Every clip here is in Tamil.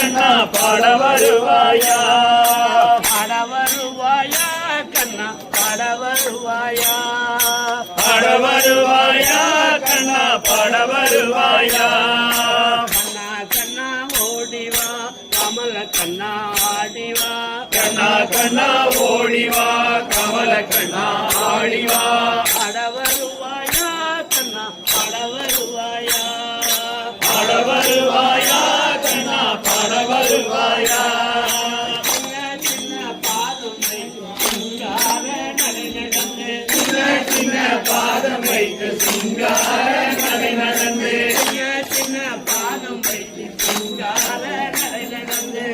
கண்ணா பாட வருவாயா பாட வருவாயா கண்ணா பாட வருவாயா பாட வருவாயா கண்ணா பாட வருவாயா கண்ணா கண்ணா ஓடிவா கமல கண்ணா ஆடிவா கண்ணா கண்ணா ஓடிவா கமல கண்ணா ஆடிவா பாட வருவாயா கண்ணா பாட வருவாயா பாட வருவாயா கண்ணா பாட வருவாயா பாதம் வைத்து சிங்கார நடை நடந்து சின்ன பாதம் வைத்து சிங்கார நடை நடந்து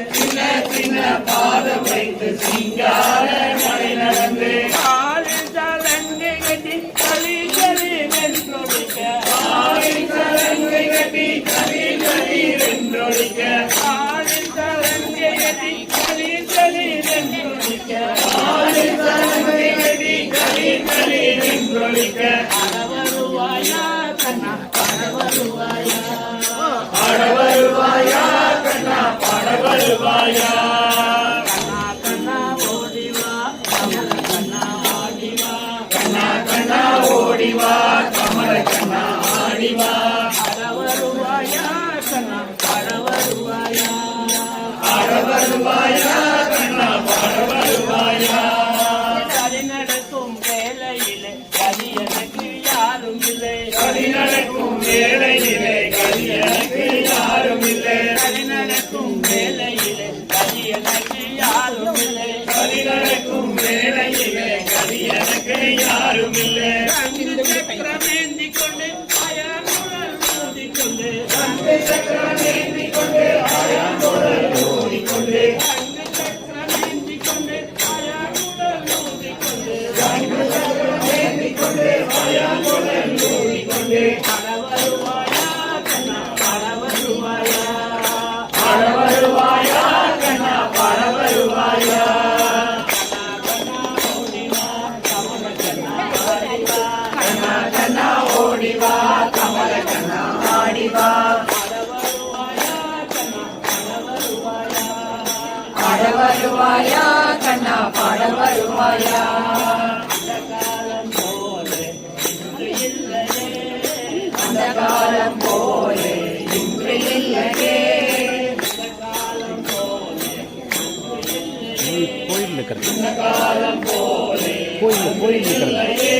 சின்ன பாதம் வைத்து சிங்கார நடை நடந்து ஆளின் சலங்கை கட்டி களி களி வென்றொழிக்க ஆளின் சலங்கை கட்டி களி களி வென்றொழிக்க ஆளின் சலங்கை கட்டி களி களி வென்றொழிக்க ஆளின் சலங்கை கட்டி களி களி வென்றொழிக்க பாட வருவாயா கண்ணா பாட வருவாயா பாட வருவாயா கண்ணா பாட வருவாயா கண்ணா கண்ணா ஓடிவா கமல கண்ணா ஆடிவா கண்ணா கண்ணா ஓடிவா கமல கண்ணா ஆடிவா பாட வருவாயா கண்ணா பாட வருவாயா பாட வருவாயா கண்ணா பாட வருவாயா கதி நடக்கும் வேலையிலே கதி எனக்கு யாரும் இல்லை கதி நடக்கும் வேலையிலே கதி எனக்கு யாரும் இல்லை கதி நடக்கும் வேலையிலே கதி எனக்கு யாரும் இல்லை கதி நடக்கும் வேலையிலே கதி எனக்கு யாரும் இல்லை சக்கரமேந்தி கொண்டு ஆயாங்குழல் ஊதிக்கொண்டு சக்கரமேந்தி கொண்டு ஆயாங்குழல் ஊதிக்கொண்டு சக்கரமேந்தி கொண்டு ஆயாங்குழல் ஊதிக்கொண்டு சக்கரமேந்தி கொண்டு ஆயாங்குழல் ஊதிக்கொண்டு பாட வருவாயா கண்ணா பாட வருவாயா பாட வருவாயா கண்ணா பாட வருவாயா கண்ணா கண்ணா ஓடிவா கமல கண்ணா ஆடிவா பாட வருவாயா கண்ணா பாட வருவாயா பாட வருவாயா கண்ணா பாட வருவாயா அந்த காலம் போலே இன்று இல்லையே கோயில் இருக்கிறது அந்த காலம் போலே கோயில் இருக்கிறது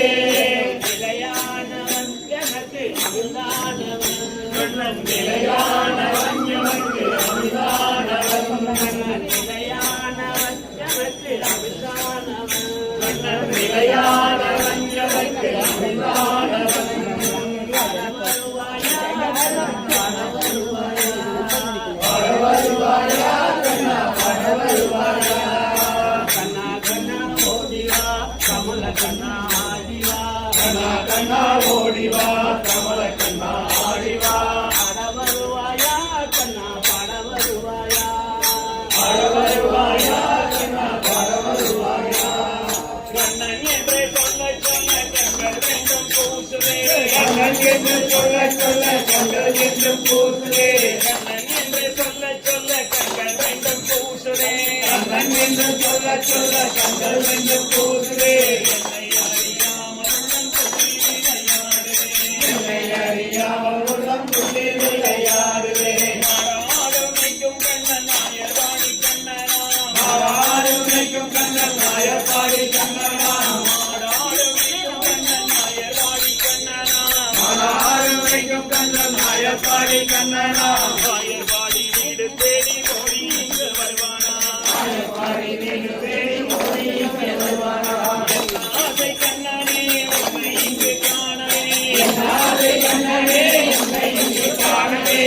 நிலையானவன் எனக்கு அருளானவன் நிலையானவன் எனக்கு அருளானவன் நிலையானவன் எனக்கு அருளானவன் நிலையானவன் எனக்கு அருளானவன் பாட வருவாயா பாட வருவாயா கண்ணா பாட வருவாயா கண்ணா கண்ணா ஓடிவா கமல கண்ணா ஆடிவா கண்ணா கண்ணா ஓடிவா கமல கண்ணா ஆடிவா பாட வருவாயா கண்ணா பாட வருவாயா பாட வருவாயா கண்ணா பாட வருவாயா கண்ணன் என்று சொல்ல சொல்ல கண்கள் ரெண்டும் பூசுவே கண்ணன் என்று சொல்ல சொல்ல கண்கள் ரெண்டும் பூசுவே கண்ணன் என்று சொல்ல சொல்ல கண்கள் ரெண்டும் பூசுவே கண்ணன் என்று சொல்ல சொல்ல கண்கள் ரெண்டும் பூசுவே என்னை அறியாமல் உள்ளம் துள்ளி விளையாடுவே மாறாடு நிற்கும் கண்ணன் நாயர்வாடி கண்ணனா மாறாடு நிற்கும் கண்ணன் நாயர்வாடி கண்ணனா மாறாடு நிற்கும் கண்ணன் நாயர்வாடி கண்ணனா மாறாடு நிற்கும் கண்ணன் நாயர்வாடி கண்ணனா நாயர்வாடி வீடு தேடி ஓடி இங்கு வருவானா நாயர்வாடி வீடு தேடி ஓடி இங்கு வருவானா ஆசை கண்ணனே உன்னை இங்கு காணவே ஆசை கண்ணனே உன்னை இங்கு காணவே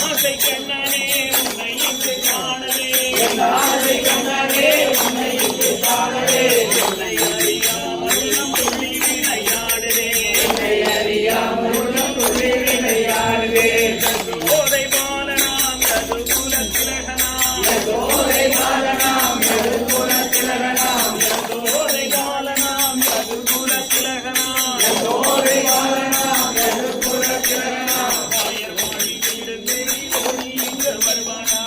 ஆசை கண்ணனே உன்னை இங்கு காணவே ஆசை கண்ணனே உன்னை இங்கு காணவே என்னை அறியாமல் உள்ளம் துள்ளி விளையாடுவே என்னை அறியாமல் உள்ளம் துள்ளி விளையாடுவே போதை பாலனாம் யது குலத்திலகனாம் போதை பாலனாம் யது குலத்திலகனாம் போதை பாலனாம் யது குலத்திலகனாம் போதை பாலனாம் யது குலத்திலகனாம் ஆயர்வாடி வீடு தேடி ஓடி இங்கு வருவானா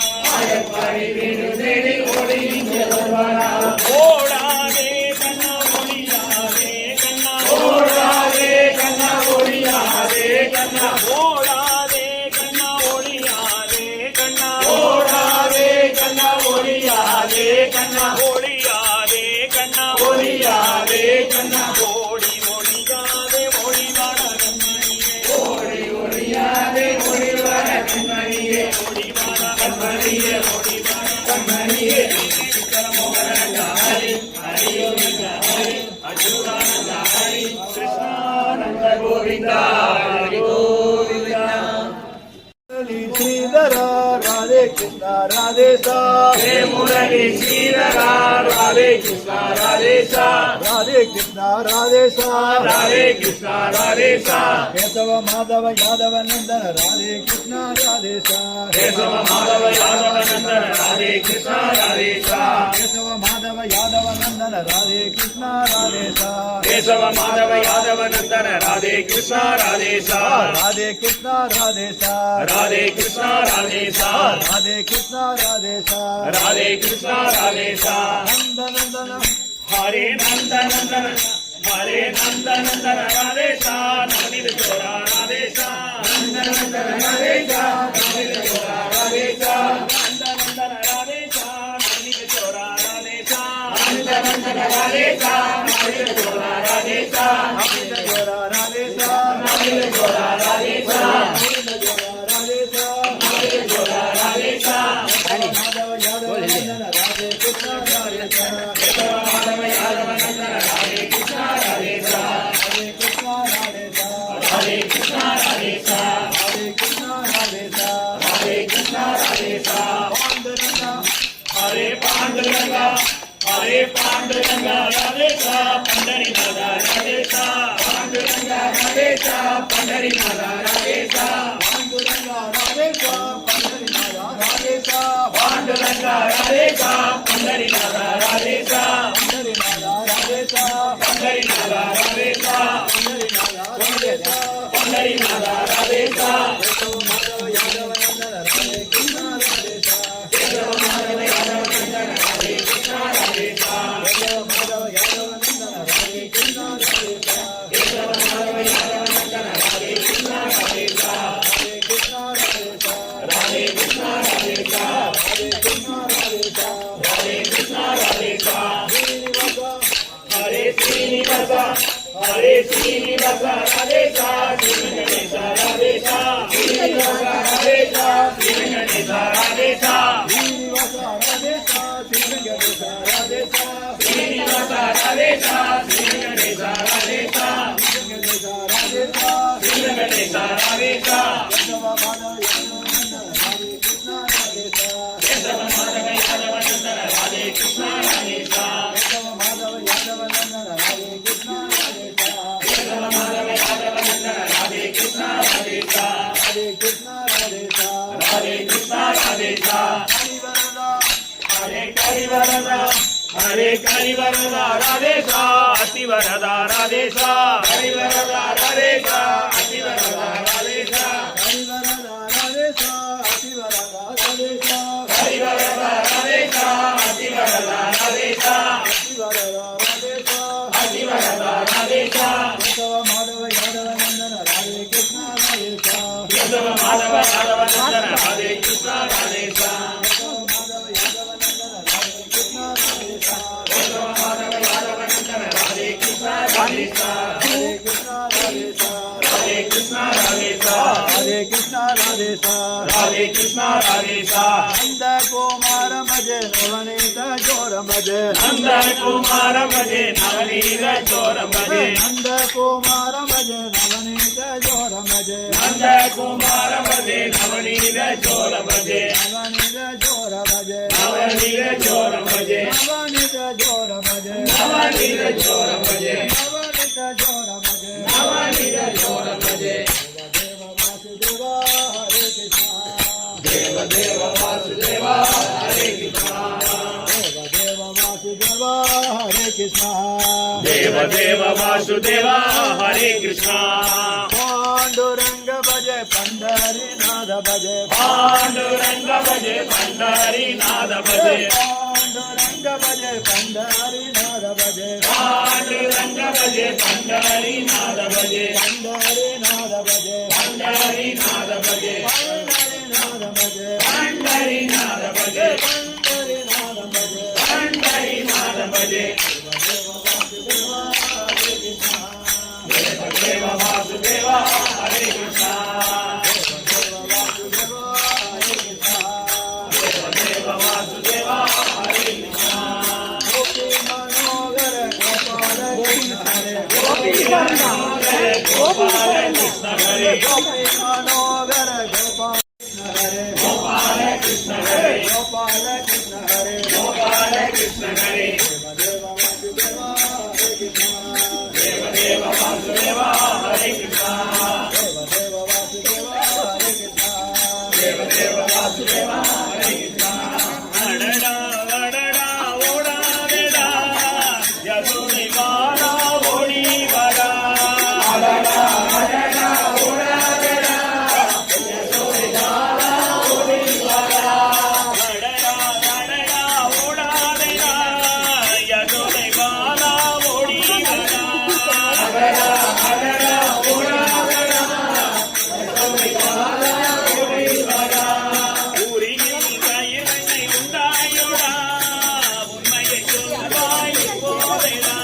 ஹரி வீடு தேடி ஓடி இங்கே வருவானா ஓடாதே கண்ணா ஒளியாதே கண்ணா ஓடாதே கண்ணா ஒளியாதே கண்ணா ஓடாதே கண்ணா ஒளியாதே கண்ணா ஓடாதே கண்ணா ஒளியாதே கண்ணா ஒளியாதே கண்ணா ஒளியாதே கண்ணா ஓடி ஒளியாதே ஒளிவாட கண்மணியே ஓடி ஒளியாதே ஒளிவர கண்மணியே ஒளிவாட கண்மணியே ஒளிவாட கண்மணியே ஹரி ஹரியோமிக ஹரி அச்சுதானந்த ஹரி கிருஷ்ணானந்த கோவிந்தா ஹரி கோவிந்தா श्रीधरा राधे कृष्ण राधे सा हे मुरली श्रीधरा राधे कृष्ण राधे सा राधे कृष्ण राधे सा राधे कृष्ण राधे सा केशव माधव यादव नंदन राधे कृष्ण राधे सा केशव माधव यादव नंदन राधे कृष्ण राधे सा केशव माधव यादव नंदन राधे कृष्ण राधे सा केशव माधव यादव नंदन राधे कृष्ण राधे सा राधे कृष्ण राधे सा राधे कृष्ण राधे सा राधे कृष्ण राधे सा राधे कृष्ण राधे सा नंद नंदन हरे नंद नंदन हरे नंद नंदन राधे सा नवनीत चोरा राधे सा नंद नंदन राधे सा नवनीत चोरा राधे सा नंद नंदन राधे सा नवनीत चोरा राधे सा नंद नंदन राधे सा नवनीत चोरा राधे सा अमित जोरा राधे सा नवनीत चोरा राधे सा अमित जोरा राधे सा नवनीत चोरा राधे सा माधव यादव नंदन राधे कृष्ण राधे सा केशव माधव यादव नंदन राधे कृष्ण राधे सा राधे कृष्ण राधे सा हरे कृष्ण राधे सा राधे कृष्ण राधे सा हरे कृष्ण राधे सा पांडुरंगा हरे पांडुरंगा हरे पांडुरंगा राधे सा पंढरीनाथ राधे सा पांडुरंगा राधे सा पंढरीनाथ राधे सा पांडुरंगा राधे सा पंढरीनाथ राधे सा पांडुरंगा राधे सा पंढरीनाथ राधे सा पंढरीनाथ राधे सा पंढरीनाथ राधे सा पंढरीनाथ राधे सा पंढरीनाथ राधे सा केशव माधव यादव नंदन राधे कृष्ण राधे सा केशव माधव यादव नंदन राधे कृष्ण राधे सा केशव माधव यादव नंदन राधे कृष्ण राधे सा केशव माधव यादव नंदन राधे कृष्ण राधे सा राधे कृष्ण राधे सा राधे कृष्ण राधे सा राधे कृष्ण राधे सा राधे कृष्ण राधे सा श्रीनिवास हरे श्रीनिवास राधे सा श्री गणेश राधे सा श्रीनिवास राधे सा श्री गणेश राधे सा श्रीनिवास राधे सा श्री गणेश राधे सा श्रीनिवास राधे सा श्री गणेश राधे सा गणेश राधे सा श्री गणेश राधे सा केशव माधव यादव नंदन राधे कृष्ण राधे सा केशव माधव यादव नंदन राधे कृष्ण राधे सा केशव माधव यादव नंदन राधे कृष्ण राधे सा केशव माधव यादव नंदन राधे कृष्ण राधे सा राधे कृष्ण राधे सा राधे कृष्ण राधे सा हरिवरदा हरे करिवरदा हरे करिवरदा राधे सा अतिवरदा राधे सा करिवरदा राधे सा अतिवरदा राधे सा हरिवरदा राधे सा हरिवरदा राधे सा करिवरदा राधे सा अतिवरदा राधे सा हरिवरदा राधे सा अतिवरदा राधे सा केशव माधव यादव नंदन राधे कृष्ण राधे सा केशव माधव यादव नंदन राधे कृष्ण राधे सा केशव माधव यादव नंदन राधे कृष्ण राधे सा केशव माधव यादव नंदन राधे कृष्ण राधे सा हरे कृष्ण राधे सा राधे कृष्ण राधे सा हरे कृष्ण राधे सा राधे कृष्ण राधे सा नंद कुमार मजे नवनीत जोर मजे नंद कुमार भजे नवनीत चोर भजे नंद कुमार मजे नवनीत जोर मजे नंद कुमार भजे नवनीत चोर भजे नवनीत जोर मजे नवनीत चोर भजे नवनीत जोर मजे नवनीत चोर भजे नवनीत जोर मजे नवनीत चोर भजे देव वासुदेव हरे कृष्ण देव देव वासुदेव हरे कृष्ण देव वासुदेव हरे कृष्ण देव देव वासुदेव हरे कृष्ण पांडुरंग भजे पंढरीनाथ भजे पांडुरंग पांडुरंग भजे पंढरीनाथ भजे पांडुरंग भजे पंढरीनाथ भजे पांडुरंग भजे पंढरीनाथ भजे पंढरीनाथ भजे पंढरीनाथ भजे पंढरीनाथ भजे पंढरीनाथ भजे पंढरीनाथ भजे पंढरीनाथ भजे देव वासुदेवा हरे कृष्णा देव वासुदेवा हरे कृष्णा गोपी मनोहर गोपाल कृष्ण हरे गोपी मनोहर गोपाल कृष्ण हरे गोपी मनोहर गोपाल कृष्ण हरे गोपाल कृष्ण हरे गोपाल कृष्ण हरे गोपाल कृष्ण हरे देव वासुदेवा हरे कृष्ण देव वासुदेवा हरे कृष्णा देव वासुदेवा हरे कृष्ण देव वासुदेवा हरे कृष्णा अडडा अडडा ओडा देडा यदुनि बाला ओडी बडा अडडा अडडा ओडा देडा यदुनि बाला ओडी बडा अडडा अडडा ओडा देडा यदुनि बाला ओडी बडा अडडा अडडा ओडा देडा यदुनि बाला ओडी बडा ஊரில் கயிறை உண்டாயோடா உண்மையை சொல்வாய் போதேடா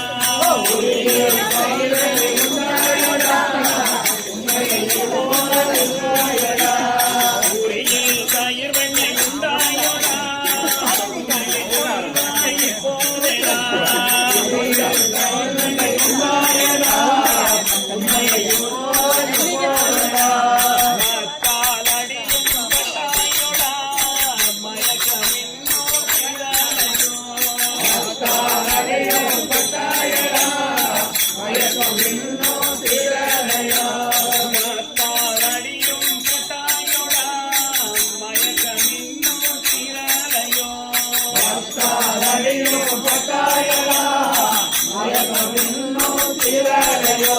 ஊரில் கயிறை உண்டாயோடா உண்மையை போதேடா ஊரில் கயிறை உண்டாயோடா உண்மையை சொல்வாய் போதேடா ஊரில் கயிறை உண்டாயோடா உண்மையை போதேடா காலடியும் கட்டாயோடா மயக்கமின்னோ திரளையோ காலடியும் கட்டாயோடா மயக்கமின்னோ திரளையோ காலடியும் கட்டாயோடா மயக்கமின்னோ திரளையோ காலடியும் கட்டாயோடா மயக்கமின்னோ திரளையோ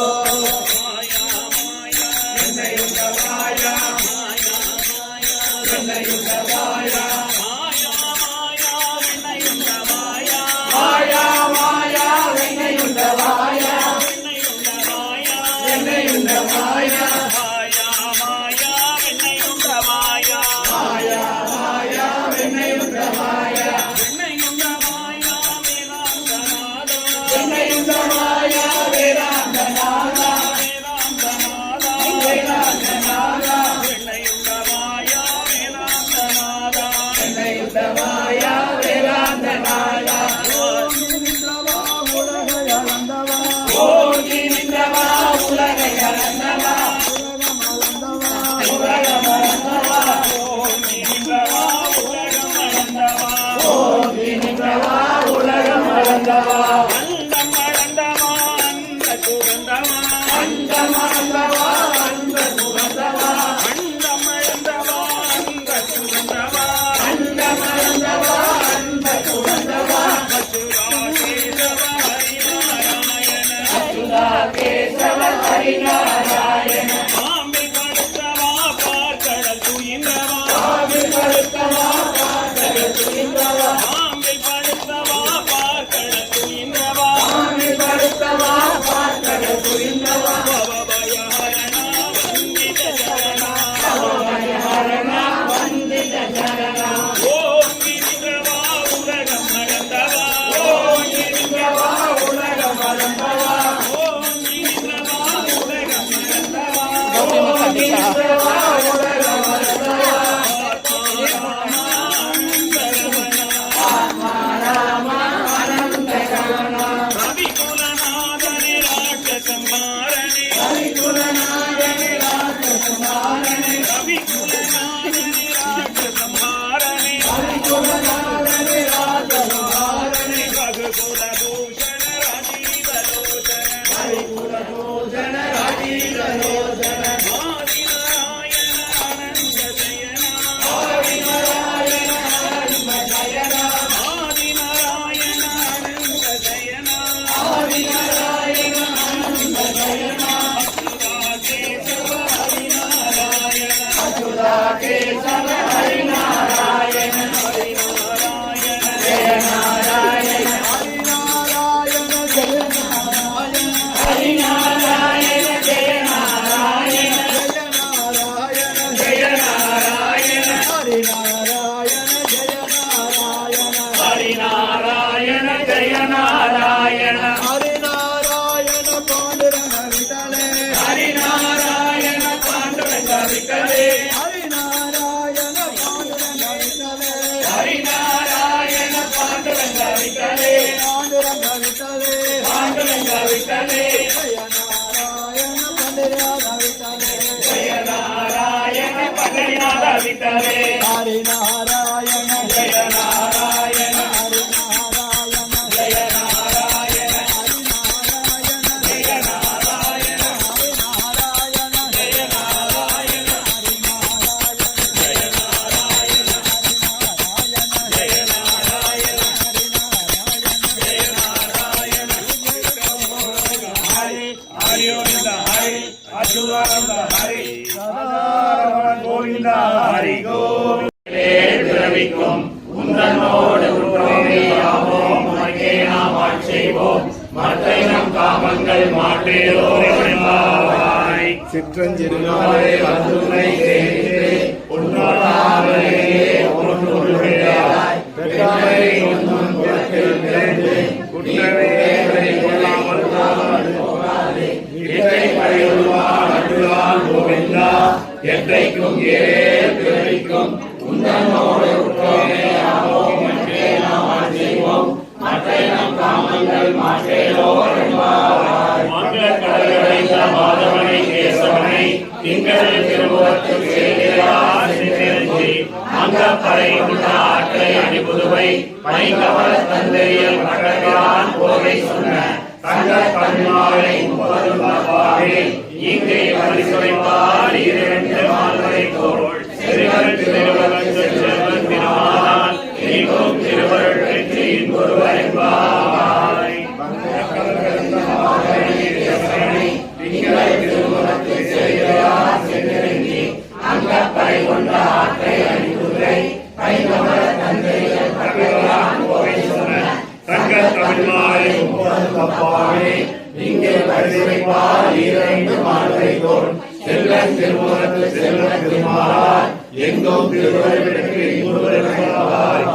மாயா மாயா என்னையுண்ட மாயா மாயா மாயா என்னையுண்ட மாயா மாயா மாயா என்னையுண்ட மாயா மாயா மாயா என்னையுண்ட மாயா என்னையுண்ட மாயா என்னையுண்ட மாயா மாயா மாயா என்னையுண்ட மாயா மாயா மாயா என்னையுண்ட மாயா என்னையுண்ட மாயா வேதாந்தநாதா என்னையுண்ட மாயா வேதாந்தநாதா வேதாந்தநாதா வேதாந்தநாதா என்னையுண்ட மாயா வேதாந்தநாதா என்னையுண்ட மாயா வேதாந்தநாதா ஓங்கி நின்றவா உலகை அளந்தவா உலகம் அளந்தவா ஓங்கி நின்றவா உலகம் அளந்தவா ஓங்கி நின்றவா உலகம் அளந்தவா அண்டம் அளந்தவா அந்த சுகந்தவா அண்டம் அளந்தவா அந்த சுகந்தவா அண்டம் அளந்தவா அந்த சுகந்தவா அண்டம் அளந்தவா அந்த சுகந்தவா அச்சுதா கேசவ ஹரிநாராயண மாம்பில் படுத்தவா பார்க்கடல் துயின்றவா மாம்பில் படுத்தவா பார்க்கடல் துயின்றவா மாம்பில் படுத்தவா பார்க்கடல் துயின்றவா நாராயண ஹரிநாராயண பாண்டுரங்க விட்டலே ஹரிநாராயண பாண்டுரங்க விட்டலே ஹரிநாராயண பாண்டுரங்க விட்டலே ஹரிநாராயண பாண்டுரங்க விட்டலே பாண்டுரங்க விட்டலே பாண்டுரங்க விட்டலே ஜய நாராயண பண்டரிநாத விட்டலே ஜய நாராயண பண்டரிநாத விட்டலே ஹரிநாராயண ஜய நாராயண ஹரிநாராயண ஜய நாராயண ஹரிநாராயண ஜய நாராயண ஹரிநாராயண ஜய நாராயண ஜய நாராயண ஜய நாராயண ஜய நாராயண ஹரி ஹரி கோவிந்த ஹரி அச்சுதானந்த ஹரி சதாரமண கோவிந்த ஹரி கோவிந்தே பிறவிக்கும் உந்தன்னோடு உற்றோமே ஆவோம் உனக்கே நாம் ஆட்சேவோம் மற்றை நம் காமங்கள் மாற்றேரோய் சிற்றஞ்சிறுநாளே வந்துனை சேர்த்து உன்னோடாவே ஒன்றுள்ளாய் பெற்றாமை ஒன்றும் பிறந்திருந்து குற்றவேலை கொள்ளாமல் போகாதே இற்றை பழியுள்வான் அட்டுவான் கோவிந்தா என்றைக்கும் பிறவிக்கும் உந்தன்னோடு உற்றோமே ஆவோம் என்றே நாம் ஆட்சேவோம் மற்றை நம் காமங்கள் மாற்றேலோ என்பாய் மங்கள கடல்களைந்த மாதவனை கேசவனை திங்கள் திருமுகத்தில் சேர்கிறார் சிறிஞ்சி அங்கப்படை உள்ள ஆற்றை அணிபுதுவை பைங்கவர தந்தையல் மகளான் போகை சொன்ன தங்க கண்மாலை 30 பாவே இங்கே பரிசுரைப்பார் 2 மால்வரை போல் சிறுவன் திருவகன் செல்வன் திருமாலான் எங்கும் திருவருள் பெற்று இன்பொருவர் என்பாய் திங்களை திருமுகத்தில் சேர்கிறார் சென்றிறங்கி அங்கப்படை கொண்ட ஆற்றை அணிபுதுவை பைங்கவர தந்தையல் மகளான் போகை சொன்ன தங்க தமிழ்மாலை 30 பாவே இங்கே பரிசுரைப்பார் 2 மால்வரை போல் செல்வன் திருமுகத்தில் செல்வன் திருமாலான் எங்கும் திருவருள் பெற்று இன்பொருவர் என்பாய்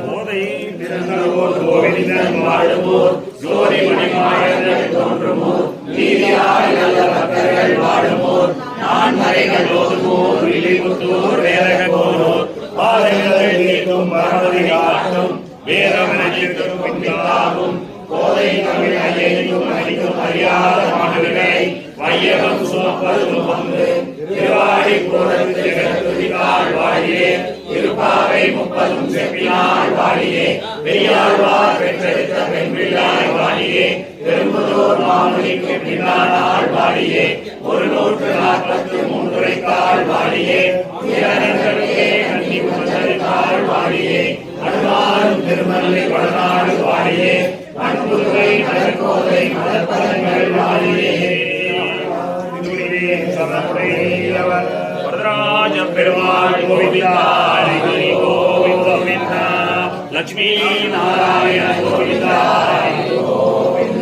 போதை பிறந்தவோர் கோவிந்தன் வாழுவோர் ஜோதி மணிமாயங்கள் தோன்றுமோர் நீதியாய் நல்ல பக்தர்கள் வாழுமோர் நான்மறைகள் ஓதுமோர் விழிபுத்தூர் வேலக போனோர் பாதைகளை நீக்கும் பரவதி காட்டும் வேதமனைக்கும் பின்பாகும் கோதை தமிழ் ஐயையும் அடிக்கும் அறியாத மாணவர்களை வையகம் சுமப்பது வந்து திருவாடி போதற்கு ஜெகத்துதிகாள் வாழியே திருப்பாவை 30 செப்பினாள் வாழியே பெரியாழ்வார் பெற்றெடுத்த பெண் பிள்ளாய் வாழியே பெரும்புதூர் மாமுனிக்கு பின்னாள் வாழியே 143 வாழியே திறனங்களுக்கே கண்ணி கொண்டருக்காள் வாழியே அனுமாரும் திருமலை வடநாடு வாழியே மண்புதுவை மலர்கோதை மலர்பதங்கள் வாழியே சமமுடையவர் வரதராஜ பெருமாள் கோவிந்தா ஹரி கோவிந்தா லட்சுமி நாராயண கோவிந்தா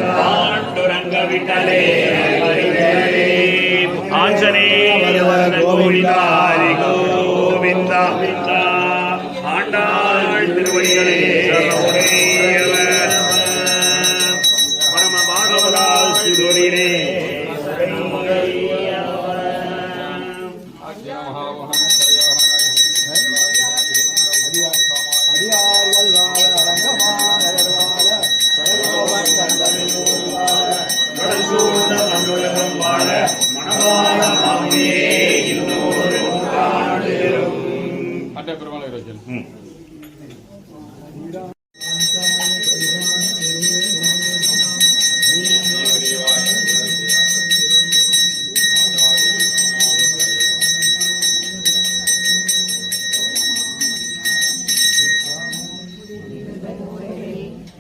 பாண்டுரங்க விட்டலே ஹரிஹரே ஆஞ்சநேய கோவிந்தா ஹரி கோவிந்தா ஆண்டாள் திருவடிகளே சமமுடையவர் பரம பாகவதா சுதோரினே அடியார்கள் வாழ அரங்கமானவர் வாழ சரகோபன் கண்டனில் வாழ கடற்சூழ்ந்த தமிழகம் வாழ மணவாள மாமுனியே இன்னொரு நூற்றாண்டிலும்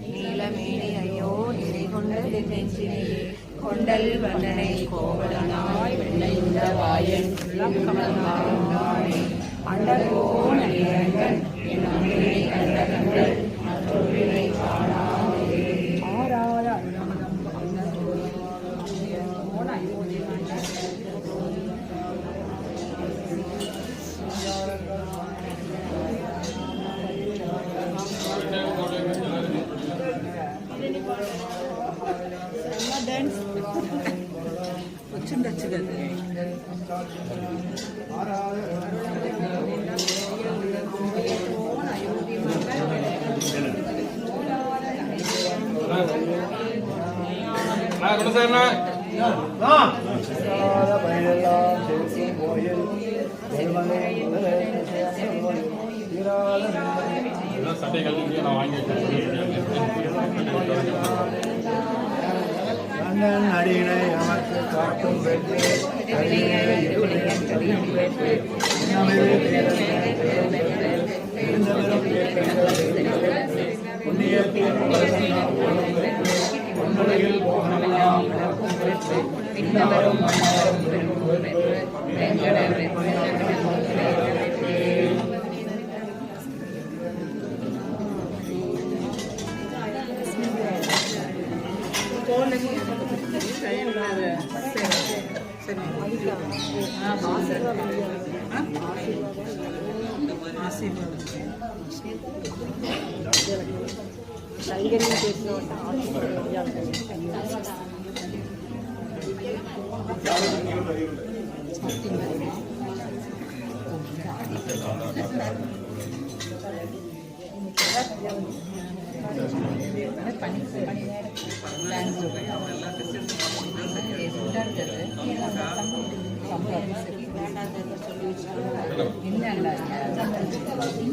நீலமேனி ஐயோ நிறை கொண்டது நெஞ்சினிலே கொண்டல் வண்ணனை கோவலனாய் வெள்ளையுள்ள வாயன் உள்ளம் கமலமாய் அண்டகோன் அணியரங்கன் என் அம்பினை கண்ட கண்கள் மற்றொருவினை காணாதே ஆராத அன்னமனம் அன்னதோன் அயோத்தி மன்னன் பயனெல்லாம் சேர்க்கும் கோயில் ஒருவனே கண்ணன் அடியினை அமர்த்து காட்டும் வெற்றி இன்னும்